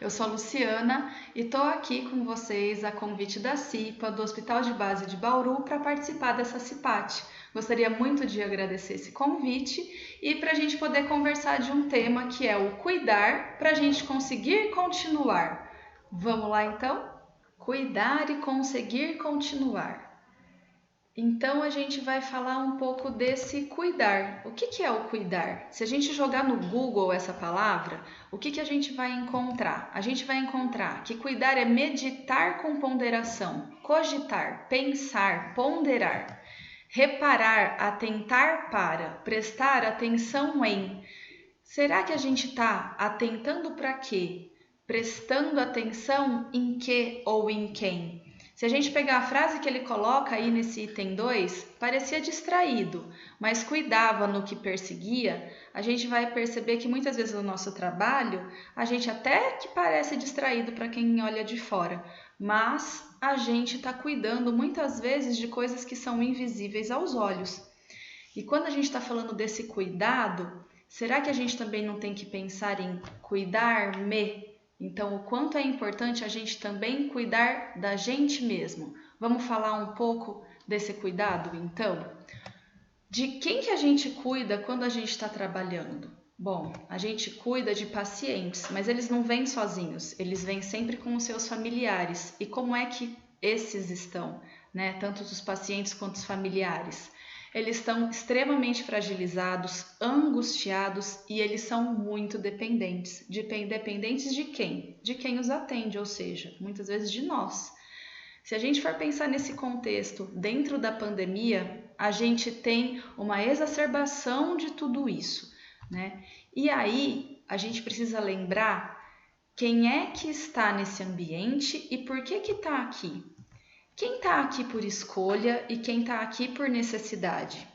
Eu sou a Luciana e estou aqui com vocês a convite da CIPA, do Hospital de Base de Bauru, para participar dessa CIPAT. Gostaria muito de agradecer esse convite e para a gente poder conversar de um tema que é o cuidar para a gente conseguir continuar. Vamos lá então? Cuidar e conseguir continuar. Então a gente vai falar um pouco desse cuidar. O que é o cuidar? Se a gente jogar no Google essa palavra, o que a gente vai encontrar? A gente vai encontrar que cuidar é meditar com ponderação, cogitar, pensar, ponderar, reparar, atentar para, prestar atenção em. Será que a gente está atentando para quê? Prestando atenção em que ou em quem? Se a gente pegar a frase que ele coloca aí nesse item 2, parecia distraído, mas cuidava no que perseguia, a gente vai perceber que muitas vezes no nosso trabalho, a gente até que parece distraído para quem olha de fora, mas a gente está cuidando muitas vezes de coisas que são invisíveis aos olhos. E quando a gente está falando desse cuidado, será que a gente também não tem que pensar em cuidar-me? Então, o quanto é importante a gente também cuidar da gente mesmo. Vamos falar um pouco desse cuidado, então? De quem que a gente cuida quando a gente está trabalhando? Bom, a gente cuida de pacientes, mas eles não vêm sozinhos, eles vêm sempre com os seus familiares. E como é que esses estão, né? Tanto os pacientes quanto os familiares? Eles estão extremamente fragilizados, angustiados e eles são muito dependentes. Dependentes de quem? De quem os atende, ou seja, muitas vezes de nós. Se a gente for pensar nesse contexto, dentro da pandemia, a gente tem uma exacerbação de tudo isso, né? E aí, a gente precisa lembrar quem é que está nesse ambiente e por que está aqui. Quem está aqui por escolha e quem está aqui por necessidade?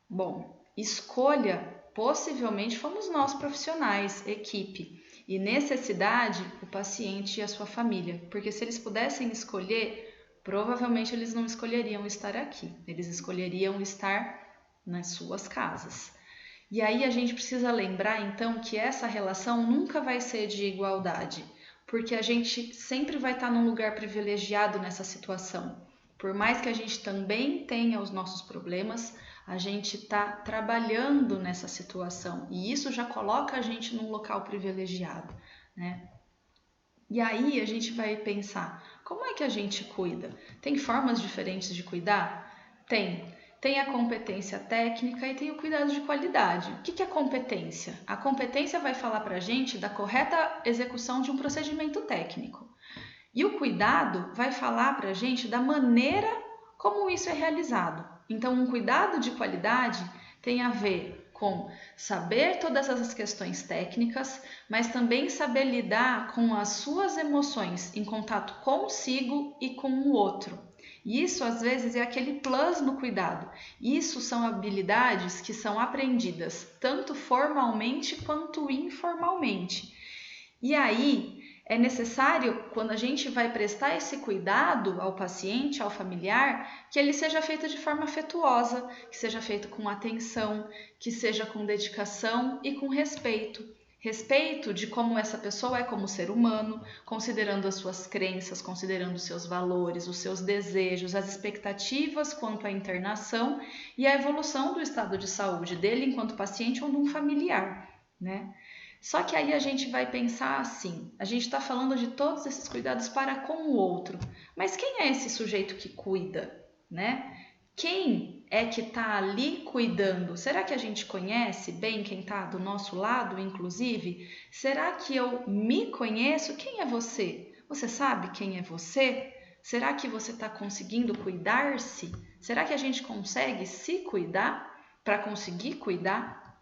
Bom, escolha possivelmente fomos nós profissionais, equipe, e necessidade o paciente e a sua família, porque se eles pudessem escolher, provavelmente eles não escolheriam estar aqui, eles escolheriam estar nas suas casas. E aí a gente precisa lembrar então que essa relação nunca vai ser de igualdade, porque a gente sempre vai estar num lugar privilegiado nessa situação. Por mais que a gente também tenha os nossos problemas, a gente está trabalhando nessa situação e isso já coloca a gente num local privilegiado, né? E aí a gente vai pensar, como é que a gente cuida? Tem formas diferentes de cuidar? Tem. Tem a competência técnica e tem o cuidado de qualidade. O que é competência? A competência vai falar para a gente da correta execução de um procedimento técnico. E o cuidado vai falar para a gente da maneira como isso é realizado. Então, um cuidado de qualidade tem a ver com saber todas essas questões técnicas, mas também saber lidar com as suas emoções em contato consigo e com o outro. Isso, às vezes, é aquele plus no cuidado. Isso são habilidades que são aprendidas tanto formalmente quanto informalmente. E aí, é necessário, quando a gente vai prestar esse cuidado ao paciente, ao familiar, que ele seja feito de forma afetuosa, que seja feito com atenção, que seja com dedicação e com respeito. Respeito de como essa pessoa é como ser humano, considerando as suas crenças, considerando os seus valores, os seus desejos, as expectativas quanto à internação e a evolução do estado de saúde dele enquanto paciente ou de um familiar, né? Só que aí a gente vai pensar assim, a gente está falando de todos esses cuidados para com o outro, mas quem é esse sujeito que cuida, né? Quem é que está ali cuidando? Será que a gente conhece bem quem está do nosso lado, inclusive? Será que eu me conheço? Quem é você? Você sabe quem é você? Será que você está conseguindo cuidar-se? Será que a gente consegue se cuidar para conseguir cuidar?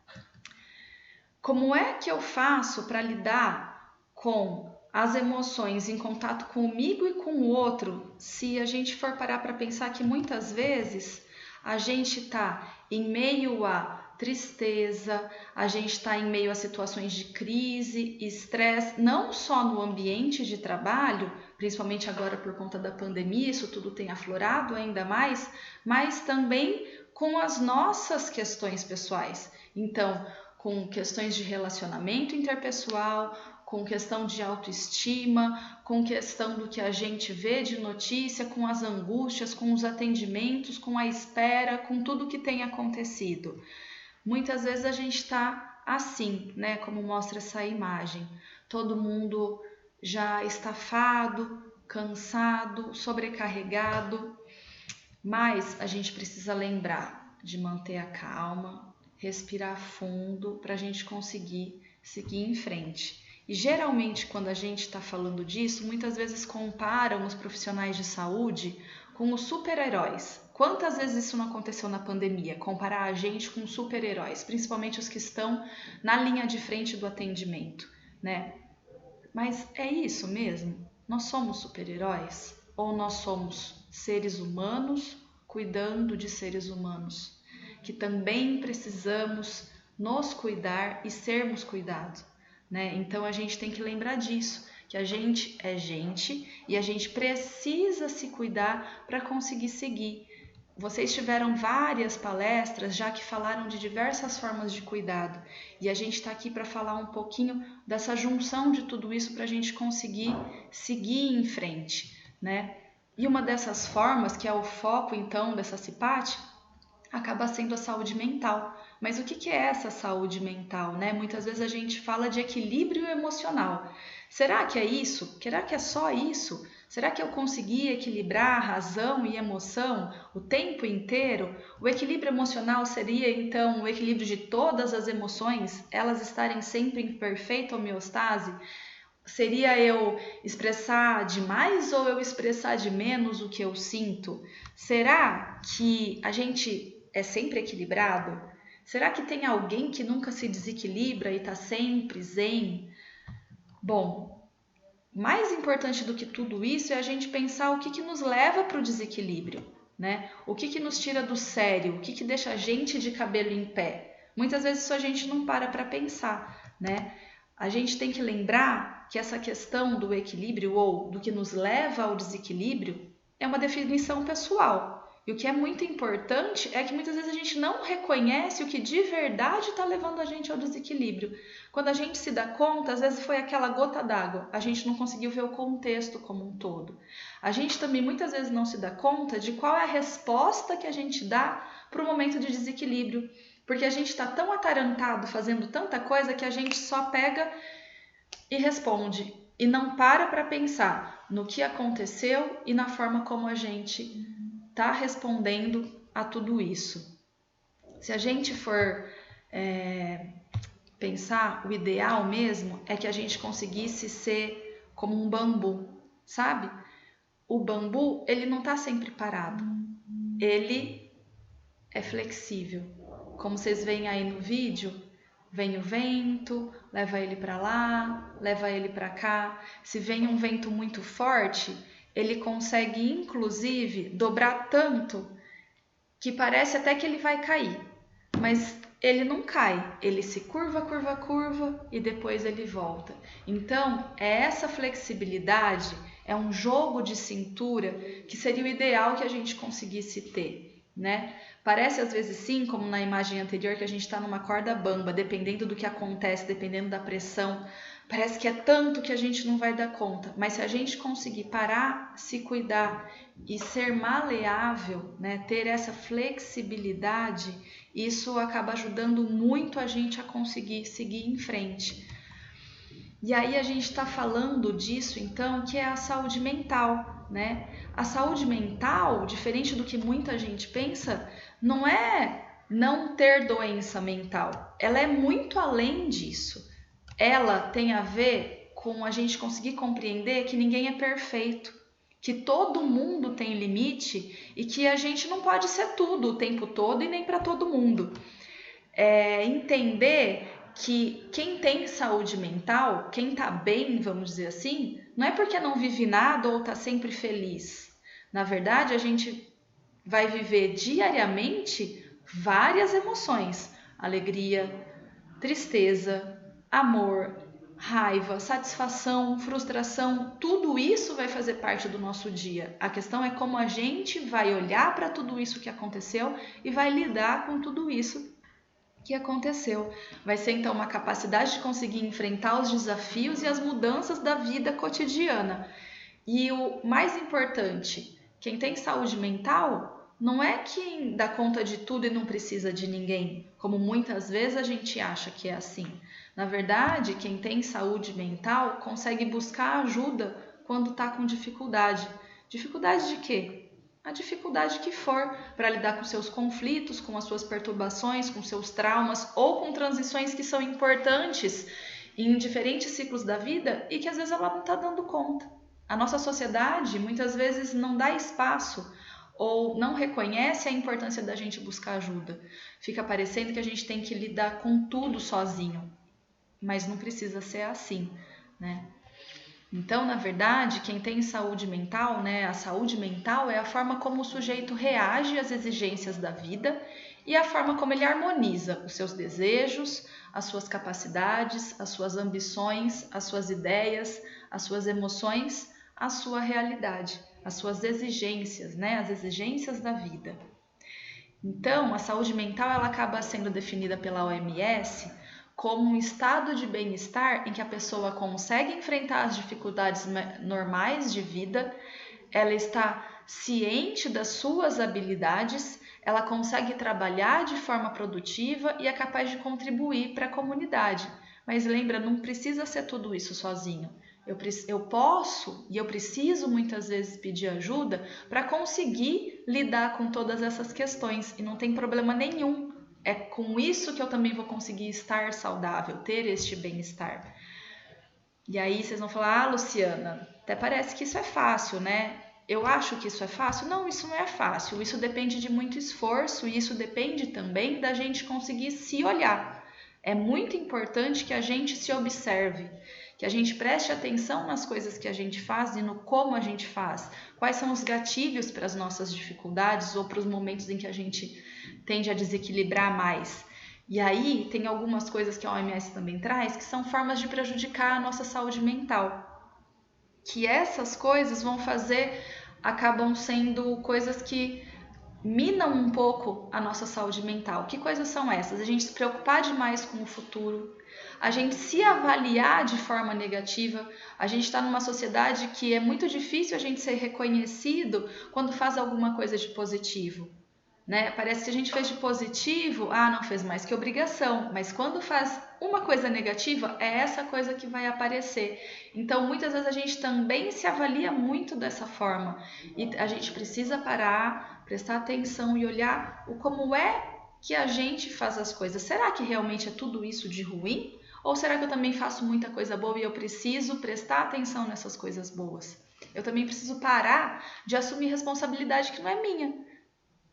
Como é que eu faço para lidar com as emoções em contato comigo e com o outro, se a gente for parar para pensar que muitas vezes a gente está em meio a tristeza, a gente está em meio a situações de crise, estresse, não só no ambiente de trabalho, principalmente agora por conta da pandemia, isso tudo tem aflorado ainda mais, mas também com as nossas questões pessoais. Então, com questões de relacionamento interpessoal, com questão de autoestima, com questão do que a gente vê de notícia, com as angústias, com os atendimentos, com a espera, com tudo que tem acontecido. Muitas vezes a gente está assim, né? Como mostra essa imagem. Todo mundo já estafado, cansado, sobrecarregado, mas a gente precisa lembrar de manter a calma, respirar fundo para a gente conseguir seguir em frente. E geralmente quando a gente está falando disso, muitas vezes comparam os profissionais de saúde com os super-heróis. Quantas vezes isso não aconteceu na pandemia? Comparar a gente com super-heróis, principalmente os que estão na linha de frente do atendimento, né? Mas é isso mesmo? Nós somos super-heróis? Ou nós somos seres humanos cuidando de seres humanos? Que também precisamos nos cuidar e sermos cuidados, né? Então a gente tem que lembrar disso, que a gente é gente e a gente precisa se cuidar para conseguir seguir. Vocês tiveram várias palestras já que falaram de diversas formas de cuidado e a gente está aqui para falar um pouquinho dessa junção de tudo isso para a gente conseguir seguir em frente, né? E uma dessas formas, que é o foco então dessa CIPAT, acaba sendo a saúde mental. Mas o que é essa saúde mental, né? Muitas vezes a gente fala de equilíbrio emocional. Será que é isso? Será que é só isso? Será que eu consegui equilibrar razão e emoção o tempo inteiro? O equilíbrio emocional seria, então, o equilíbrio de todas as emoções, elas estarem sempre em perfeita homeostase? Seria eu expressar demais ou eu expressar de menos o que eu sinto? Será que a gente é sempre equilibrado? Será que tem alguém que nunca se desequilibra e está sempre zen? Bom, mais importante do que tudo isso é a gente pensar o que nos leva para o desequilíbrio, né? O que nos tira do sério, o que deixa a gente de cabelo em pé. Muitas vezes isso a gente não para pensar, né? A gente tem que lembrar que essa questão do equilíbrio ou do que nos leva ao desequilíbrio é uma definição pessoal. E o que é muito importante é que muitas vezes a gente não reconhece o que de verdade está levando a gente ao desequilíbrio. Quando a gente se dá conta, às vezes foi aquela gota d'água, a gente não conseguiu ver o contexto como um todo. A gente também muitas vezes não se dá conta de qual é a resposta que a gente dá para o momento de desequilíbrio. Porque a gente está tão atarantado fazendo tanta coisa que a gente só pega e responde. E não para pensar no que aconteceu e na forma como a gente está respondendo a tudo isso. Se a gente for pensar, o ideal mesmo é que a gente conseguisse ser como um bambu, sabe? O bambu, ele não está sempre parado. Ele é flexível. Como vocês veem aí no vídeo, vem o vento, leva ele para lá, leva ele para cá. Se vem um vento muito forte, ele consegue inclusive dobrar tanto que parece até que ele vai cair. Mas ele não cai, ele se curva e depois ele volta. Então, essa flexibilidade é um jogo de cintura que seria o ideal que a gente conseguisse ter, né? Parece às vezes sim, como na imagem anterior, que a gente está numa corda bamba, dependendo do que acontece, dependendo da pressão. Parece que é tanto que a gente não vai dar conta. Mas se a gente conseguir parar, se cuidar e ser maleável, né, ter essa flexibilidade, isso acaba ajudando muito a gente a conseguir seguir em frente. E aí a gente está falando disso, então, que é a saúde mental, né? A saúde mental, diferente do que muita gente pensa, não é não ter doença mental. Ela é muito além disso. Ela tem a ver com a gente conseguir compreender que ninguém é perfeito, que todo mundo tem limite e que a gente não pode ser tudo o tempo todo e nem para todo mundo. Entender que quem tem saúde mental, quem tá bem, vamos dizer assim, não é porque não vive nada ou tá sempre feliz. Na verdade, a gente vai viver diariamente várias emoções: alegria, tristeza, amor, raiva, satisfação, frustração. Tudo isso vai fazer parte do nosso dia. A questão é como a gente vai olhar para tudo isso que aconteceu e vai lidar com tudo isso que aconteceu. Vai ser então uma capacidade de conseguir enfrentar os desafios e as mudanças da vida cotidiana. E o mais importante, quem tem saúde mental não é quem dá conta de tudo e não precisa de ninguém, como muitas vezes a gente acha que é assim. Na verdade, quem tem saúde mental consegue buscar ajuda quando está com dificuldade. Dificuldade de quê? A dificuldade que for para lidar com seus conflitos, com as suas perturbações, com seus traumas ou com transições que são importantes em diferentes ciclos da vida e que às vezes ela não está dando conta. A nossa sociedade muitas vezes não dá espaço ou não reconhece a importância da gente buscar ajuda. Fica parecendo que a gente tem que lidar com tudo sozinho, mas não precisa ser assim, né? Então, na verdade, quem tem saúde mental, né, a saúde mental é a forma como o sujeito reage às exigências da vida e a forma como ele harmoniza os seus desejos, as suas capacidades, as suas ambições, as suas ideias, as suas emoções, a sua realidade, as suas exigências, né, as exigências da vida. Então, a saúde mental ela acaba sendo definida pela OMS como um estado de bem-estar em que a pessoa consegue enfrentar as dificuldades normais de vida, ela está ciente das suas habilidades, ela consegue trabalhar de forma produtiva e é capaz de contribuir para a comunidade. Mas lembra, não precisa ser tudo isso sozinho. Eu posso e eu preciso muitas vezes pedir ajuda para conseguir lidar com todas essas questões e não tem problema nenhum. É com isso que eu também vou conseguir estar saudável, ter este bem-estar. E aí vocês vão falar, Luciana, até parece que isso é fácil, né? Eu acho que isso é fácil. Não, isso não é fácil. Isso depende de muito esforço e isso depende também da gente conseguir se olhar. É muito importante que a gente se observe, que a gente preste atenção nas coisas que a gente faz e no como a gente faz. Quais são os gatilhos para as nossas dificuldades ou para os momentos em que a gente tende a desequilibrar mais. E aí tem algumas coisas que a OMS também traz que são formas de prejudicar a nossa saúde mental. Que essas coisas acabam sendo coisas que minam um pouco a nossa saúde mental. Que coisas são essas? A gente se preocupar demais com o futuro, a gente se avaliar de forma negativa. A gente está numa sociedade que é muito difícil a gente ser reconhecido quando faz alguma coisa de positivo, né? Parece que a gente fez de positivo, não fez mais que obrigação, mas quando faz uma coisa negativa, é essa coisa que vai aparecer. Então, muitas vezes a gente também se avalia muito dessa forma e a gente precisa parar, prestar atenção e olhar como é que a gente faz as coisas. Será que realmente é tudo isso de ruim? Ou será que eu também faço muita coisa boa e eu preciso prestar atenção nessas coisas boas? Eu também preciso parar de assumir responsabilidade que não é minha.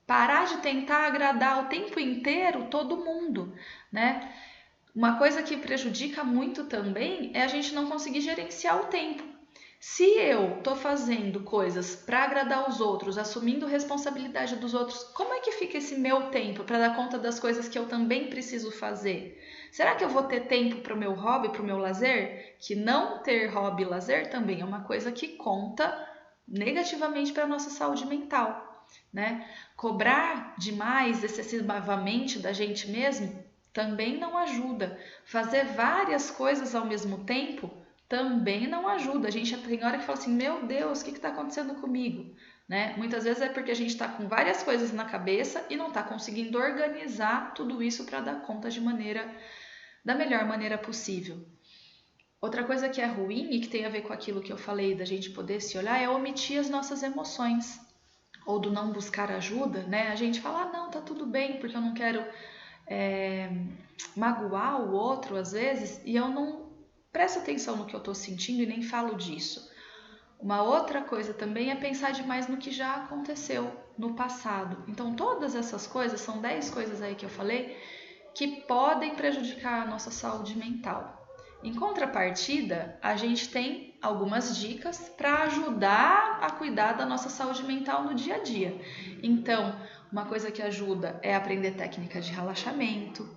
Parar de tentar agradar o tempo inteiro todo mundo, né? Uma coisa que prejudica muito também é a gente não conseguir gerenciar o tempo. Se eu estou fazendo coisas para agradar os outros, assumindo responsabilidade dos outros, como é que fica esse meu tempo para dar conta das coisas que eu também preciso fazer? Será que eu vou ter tempo para o meu hobby, para o meu lazer? Que não ter hobby e lazer também é uma coisa que conta negativamente para a nossa saúde mental, né? Cobrar demais, excessivamente da gente mesmo também não ajuda. Fazer várias coisas ao mesmo tempo também não ajuda. A gente tem hora que fala assim, meu Deus, o que está acontecendo comigo? Né? Muitas vezes é porque a gente está com várias coisas na cabeça e não está conseguindo organizar tudo isso para dar conta da melhor maneira possível. Outra coisa que é ruim e que tem a ver com aquilo que eu falei da gente poder se olhar é omitir as nossas emoções. Ou do não buscar ajuda, né? A gente fala, não, tá tudo bem, porque eu não quero magoar o outro às vezes, e eu não presto atenção no que eu tô sentindo e nem falo disso. Uma outra coisa também é pensar demais no que já aconteceu no passado. Então, todas essas coisas, são 10 coisas aí que eu falei, que podem prejudicar a nossa saúde mental. Em contrapartida, a gente tem algumas dicas para ajudar a cuidar da nossa saúde mental no dia a dia. Então, uma coisa que ajuda é aprender técnicas de relaxamento.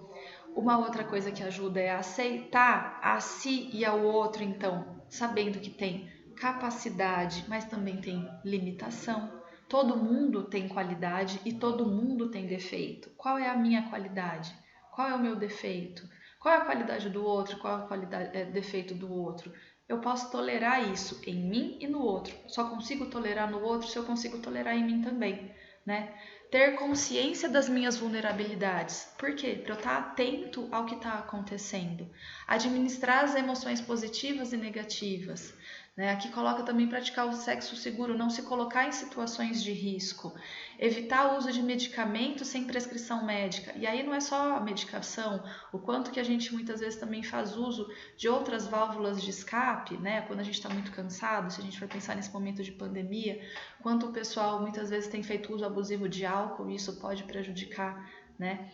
Uma outra coisa que ajuda é aceitar a si e ao outro, então, sabendo que tem capacidade, mas também tem limitação. Todo mundo tem qualidade e todo mundo tem defeito. Qual é a minha qualidade? Qual é o meu defeito? Qual é a qualidade do outro? Qual é o defeito do outro? Eu posso tolerar isso em mim e no outro. Só consigo tolerar no outro se eu consigo tolerar em mim também, né? Ter consciência das minhas vulnerabilidades. Por quê? Para eu estar atento ao que está acontecendo. Administrar as emoções positivas e negativas. Né? Aqui coloca também praticar o sexo seguro, não se colocar em situações de risco. Evitar o uso de medicamentos sem prescrição médica. E aí não é só a medicação, o quanto que a gente muitas vezes também faz uso de outras válvulas de escape, né? Quando a gente está muito cansado, se a gente for pensar nesse momento de pandemia, quanto o pessoal muitas vezes tem feito uso abusivo de álcool, e isso pode prejudicar, né?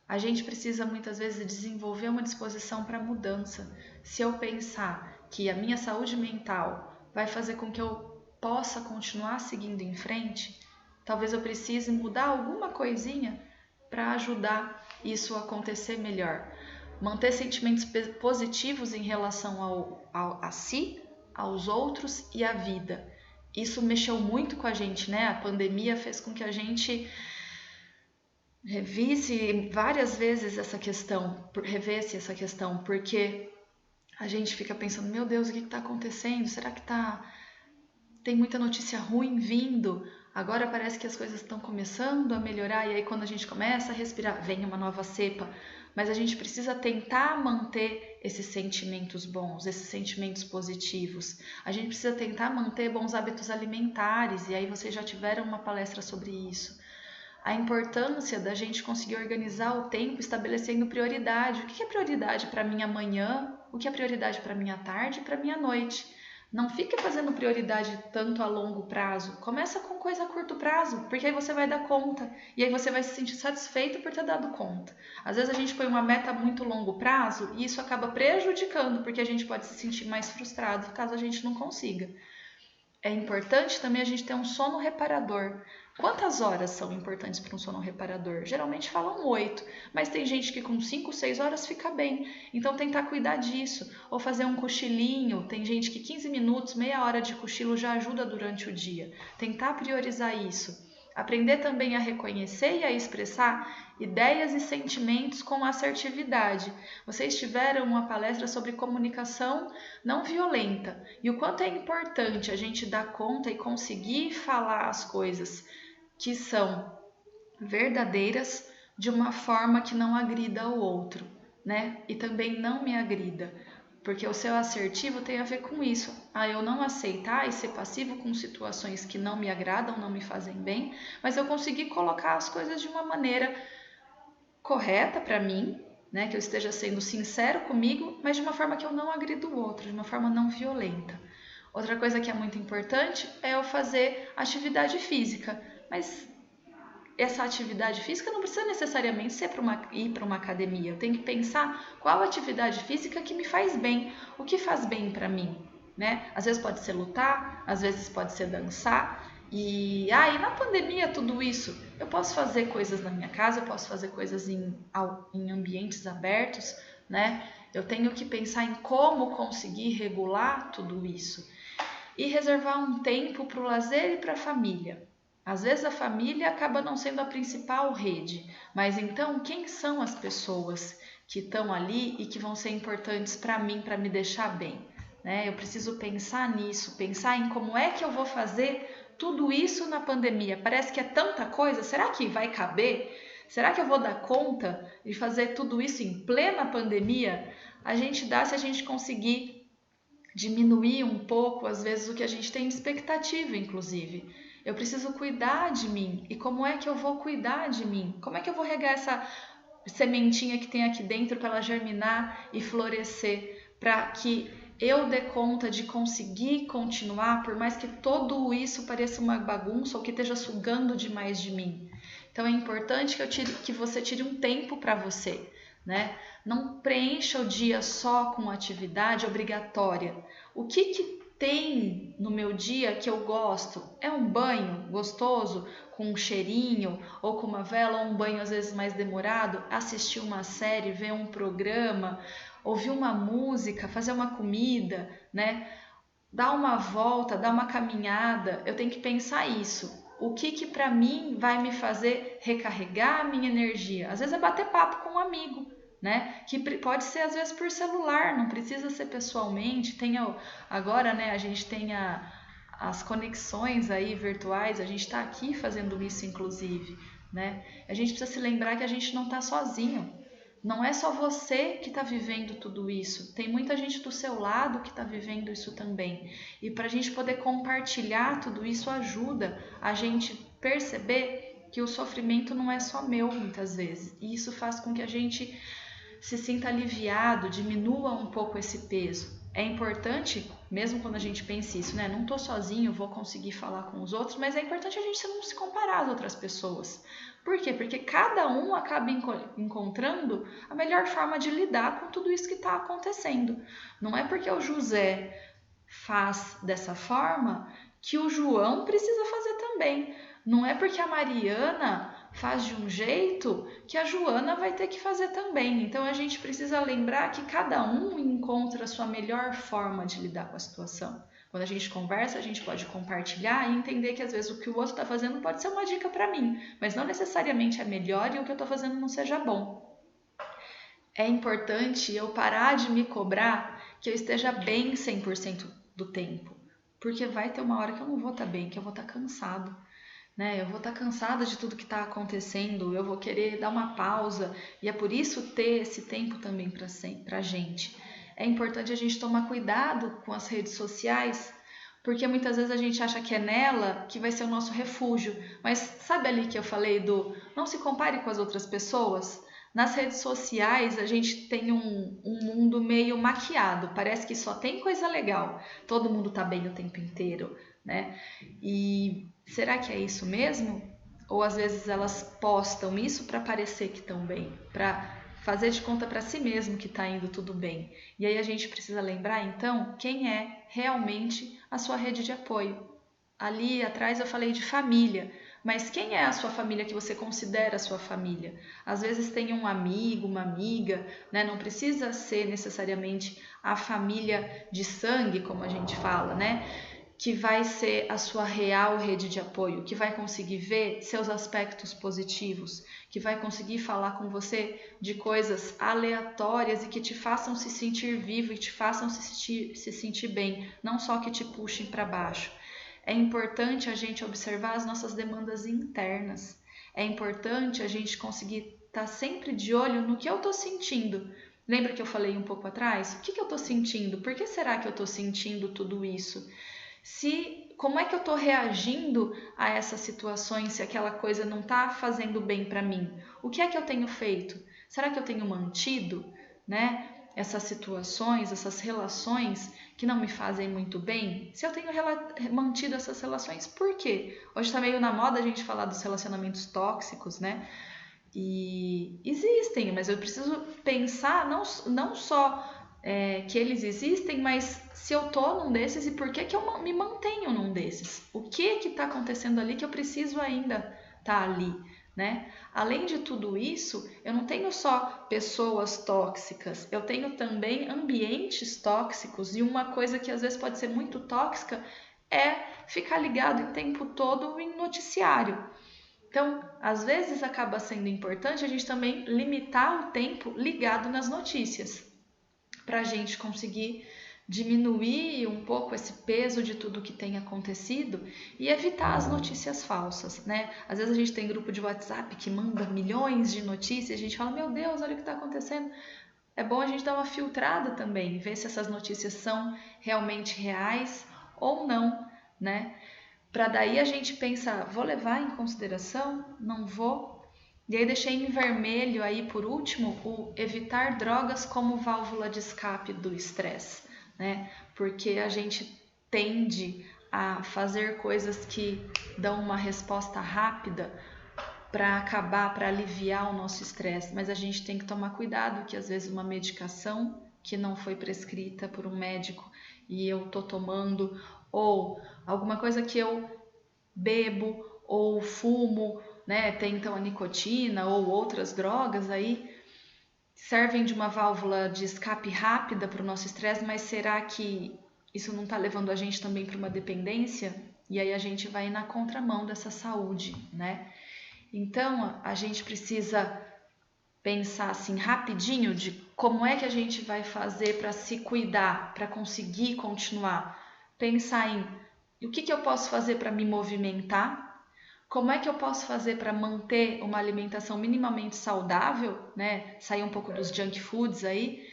A gente precisa muitas vezes desenvolver uma disposição para mudança. Se eu pensar que a minha saúde mental vai fazer com que eu possa continuar seguindo em frente, talvez eu precise mudar alguma coisinha para ajudar isso a acontecer melhor. Manter sentimentos positivos em relação a si, aos outros e à vida. Isso mexeu muito com a gente, né? A pandemia fez com que a gente revisse várias vezes essa questão, revesse essa questão, porque a gente fica pensando, meu Deus, o que está acontecendo? Será que tem muita notícia ruim vindo? Agora parece que as coisas estão começando a melhorar, e aí quando a gente começa a respirar, vem uma nova cepa. Mas a gente precisa tentar manter esses sentimentos bons, esses sentimentos positivos. A gente precisa tentar manter bons hábitos alimentares, e aí vocês já tiveram uma palestra sobre isso. A importância da gente conseguir organizar o tempo estabelecendo prioridade. O que é prioridade para minha manhã? O que é prioridade para minha tarde e para minha noite? Não fique fazendo prioridade tanto a longo prazo. Começa com coisa a curto prazo, porque aí você vai dar conta. E aí você vai se sentir satisfeito por ter dado conta. Às vezes a gente põe uma meta a muito longo prazo e isso acaba prejudicando, porque a gente pode se sentir mais frustrado caso a gente não consiga. É importante também a gente ter um sono reparador. Quantas horas são importantes para um sono reparador? Geralmente falam 8, mas tem gente que com 5, 6 horas fica bem. Então tentar cuidar disso. Ou fazer um cochilinho. Tem gente que 15 minutos, meia hora de cochilo já ajuda durante o dia. Tentar priorizar isso. Aprender também a reconhecer e a expressar ideias e sentimentos com assertividade. Vocês tiveram uma palestra sobre comunicação não violenta e o quanto é importante a gente dar conta e conseguir falar as coisas que são verdadeiras de uma forma que não agrida o outro, né? E também não me agrida. Porque o ser assertivo tem a ver com isso. Eu não aceitar e ser passivo com situações que não me agradam, não me fazem bem, mas eu conseguir colocar as coisas de uma maneira correta para mim, né? Que eu esteja sendo sincero comigo, mas de uma forma que eu não agrido o outro, de uma forma não violenta. Outra coisa que é muito importante é eu fazer atividade física, mas essa atividade física não precisa necessariamente ser ir para uma academia. Eu tenho que pensar qual atividade física que me faz bem, o que faz bem para mim, né? Às vezes pode ser lutar, às vezes pode ser dançar. E na pandemia tudo isso, eu posso fazer coisas na minha casa, eu posso fazer coisas em ambientes abertos, né? Eu tenho que pensar em como conseguir regular tudo isso e reservar um tempo para o lazer e para a família. Às vezes a família acaba não sendo a principal rede, mas então quem são as pessoas que estão ali e que vão ser importantes para mim, para me deixar bem? Né? Eu preciso pensar nisso, pensar em como é que eu vou fazer tudo isso na pandemia. Parece que é tanta coisa, será que vai caber? Será que eu vou dar conta de fazer tudo isso em plena pandemia? A gente dá se a gente conseguir diminuir um pouco, às vezes, o que a gente tem de expectativa, inclusive. Eu preciso cuidar de mim. E como é que eu vou cuidar de mim? Como é que eu vou regar essa sementinha que tem aqui dentro para ela germinar e florescer, para que eu dê conta de conseguir continuar, por mais que tudo isso pareça uma bagunça ou que esteja sugando demais de mim. Então é importante que você tire um tempo para você, né? Não preencha o dia só com atividade obrigatória. O que tem no meu dia que eu gosto? É um banho gostoso, com um cheirinho, ou com uma vela, ou um banho às vezes mais demorado, assistir uma série, ver um programa, ouvir uma música, fazer uma comida, né? Dar uma volta, dar uma caminhada. Eu tenho que pensar isso. O que para mim vai me fazer recarregar a minha energia? Às vezes é bater papo com um amigo, né? Que pode ser às vezes por celular, não precisa ser pessoalmente. Agora, né, a gente tem as conexões aí virtuais, a gente está aqui fazendo isso inclusive, né? A gente precisa se lembrar que a gente não está sozinho. Não é só você que está vivendo tudo isso, tem muita gente do seu lado que está vivendo isso também. E para a gente poder compartilhar tudo isso ajuda a gente perceber que o sofrimento não é só meu muitas vezes. E isso faz com que a gente se sinta aliviado, diminua um pouco esse peso. É importante, mesmo quando a gente pensa isso, né? Não estou sozinho, vou conseguir falar com os outros, mas é importante a gente não se comparar às outras pessoas. Por quê? Porque cada um acaba encontrando a melhor forma de lidar com tudo isso que está acontecendo. Não é porque o José faz dessa forma que o João precisa fazer também. Não é porque a Mariana faz de um jeito que a Joana vai ter que fazer também. Então a gente precisa lembrar que cada um encontra a sua melhor forma de lidar com a situação. Quando a gente conversa, a gente pode compartilhar e entender que às vezes o que o outro está fazendo pode ser uma dica para mim, mas não necessariamente é melhor e o que eu estou fazendo não seja bom. É importante eu parar de me cobrar que eu esteja bem 100% do tempo, porque vai ter uma hora que eu não vou estar bem, que eu vou estar cansado. Né? Eu vou estar cansada de tudo que está acontecendo, eu vou querer dar uma pausa, e é por isso ter esse tempo também para a gente. É importante a gente tomar cuidado com as redes sociais, porque muitas vezes a gente acha que é nela que vai ser o nosso refúgio, mas sabe ali que eu falei do não se compare com as outras pessoas? Nas redes sociais a gente tem um mundo meio maquiado, parece que só tem coisa legal, todo mundo tá bem o tempo inteiro, né? E será que é isso mesmo? Ou às vezes elas postam isso para parecer que estão bem, para fazer de conta para si mesmo que está indo tudo bem. E aí a gente precisa lembrar então quem é realmente a sua rede de apoio. Ali atrás eu falei de família, mas quem é a sua família que você considera a sua família? Às vezes tem um amigo, uma amiga, né? Não precisa ser necessariamente a família de sangue, como a gente fala, né? Que vai ser a sua real rede de apoio, que vai conseguir ver seus aspectos positivos, que vai conseguir falar com você de coisas aleatórias e que te façam se sentir vivo e te façam se sentir bem, não só que te puxem para baixo. É importante a gente observar as nossas demandas internas. É importante a gente conseguir estar sempre de olho no que eu estou sentindo. Lembra que eu falei um pouco atrás? O que eu estou sentindo? Por que será que eu estou sentindo tudo isso? Como é que eu estou reagindo a essas situações se aquela coisa não está fazendo bem para mim? O que é que eu tenho feito? Será que eu tenho mantido, né, essas situações, essas relações que não me fazem muito bem? Se eu tenho mantido essas relações, por quê? Hoje está meio na moda a gente falar dos relacionamentos tóxicos, né? E existem, mas eu preciso pensar não só que eles existem, mas se eu tô num desses e por que eu me mantenho num desses? O que está acontecendo ali que eu preciso ainda estar ali, né? Além de tudo isso, eu não tenho só pessoas tóxicas, eu tenho também ambientes tóxicos, e uma coisa que às vezes pode ser muito tóxica é ficar ligado o tempo todo em noticiário. Então, às vezes acaba sendo importante a gente também limitar o tempo ligado nas notícias, para a gente conseguir diminuir um pouco esse peso de tudo que tem acontecido e evitar as notícias falsas, né? Às vezes a gente tem grupo de WhatsApp que manda milhões de notícias e a gente fala, meu Deus, olha o que está acontecendo. É bom a gente dar uma filtrada também, ver se essas notícias são realmente reais ou não, né? Para daí a gente pensar, vou levar em consideração? Não vou? E aí deixei em vermelho aí por último o evitar drogas como válvula de escape do estresse, né? Porque a gente tende a fazer coisas que dão uma resposta rápida para acabar, para aliviar o nosso estresse, mas a gente tem que tomar cuidado que às vezes uma medicação que não foi prescrita por um médico e eu tô tomando, ou alguma coisa que eu bebo ou fumo, né, tem então a nicotina ou outras drogas aí, servem de uma válvula de escape rápida para o nosso estresse, mas será que isso não está levando a gente também para uma dependência? E aí a gente vai na contramão dessa saúde, né? Então, a gente precisa pensar assim rapidinho de como é que a gente vai fazer para se cuidar, para conseguir continuar. Pensar em o que eu posso fazer para me movimentar, como é que eu posso fazer para manter uma alimentação minimamente saudável, né? Sair um pouco dos junk foods aí.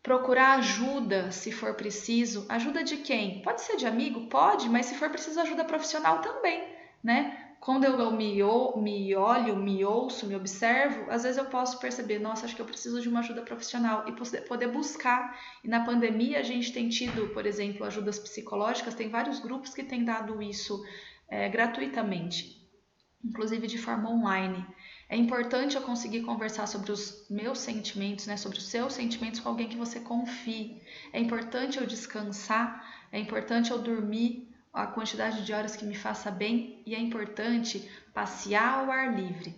Procurar ajuda se for preciso. Ajuda de quem? Pode ser de amigo? Pode, mas se for preciso ajuda profissional também, né? Quando eu me olho, me ouço, me observo, às vezes eu posso perceber, nossa, acho que eu preciso de uma ajuda profissional e poder buscar. E na pandemia a gente tem tido, por exemplo, ajudas psicológicas, tem vários grupos que têm dado isso gratuitamente, inclusive de forma online. É importante eu conseguir conversar sobre os meus sentimentos, né, sobre os seus sentimentos com alguém que você confie. É importante eu descansar, é importante eu dormir a quantidade de horas que me faça bem e é importante passear ao ar livre,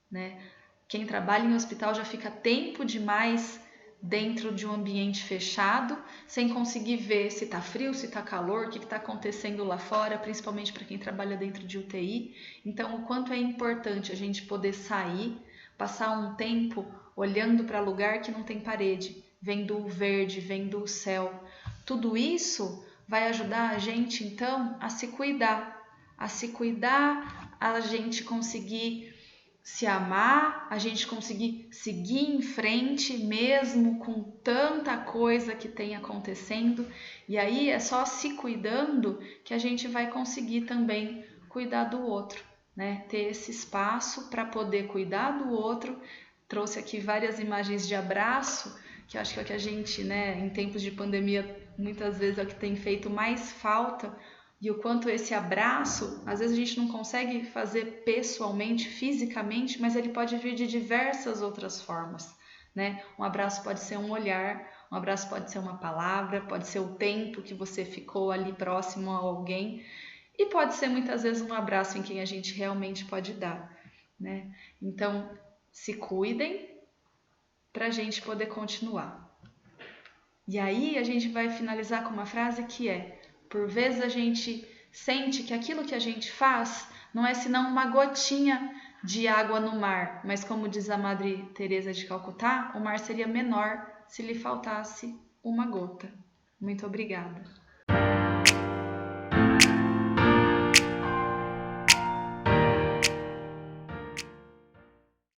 né? Quem trabalha em hospital já fica tempo demais dentro de um ambiente fechado, sem conseguir ver se está frio, se está calor, o que está acontecendo lá fora, principalmente para quem trabalha dentro de UTI. Então, o quanto é importante a gente poder sair, passar um tempo olhando para lugar que não tem parede, vendo o verde, vendo o céu. Tudo isso vai ajudar a gente, então, a se cuidar, a gente conseguir se amar, a gente conseguir seguir em frente mesmo com tanta coisa que tem acontecendo. E aí é só se cuidando que a gente vai conseguir também cuidar do outro, né? Ter esse espaço para poder cuidar do outro. Trouxe aqui várias imagens de abraço, que acho que é o que a gente, né, em tempos de pandemia, muitas vezes é o que tem feito mais falta. E o quanto esse abraço, às vezes a gente não consegue fazer pessoalmente, fisicamente, mas ele pode vir de diversas outras formas, né? Um abraço pode ser um olhar, um abraço pode ser uma palavra, pode ser o tempo que você ficou ali próximo a alguém e pode ser muitas vezes um abraço em quem a gente realmente pode dar, né? Então, se cuidem para a gente poder continuar. E aí a gente vai finalizar com uma frase que é: por vezes a gente sente que aquilo que a gente faz não é senão uma gotinha de água no mar, mas como diz a Madre Teresa de Calcutá, o mar seria menor se lhe faltasse uma gota. Muito obrigada.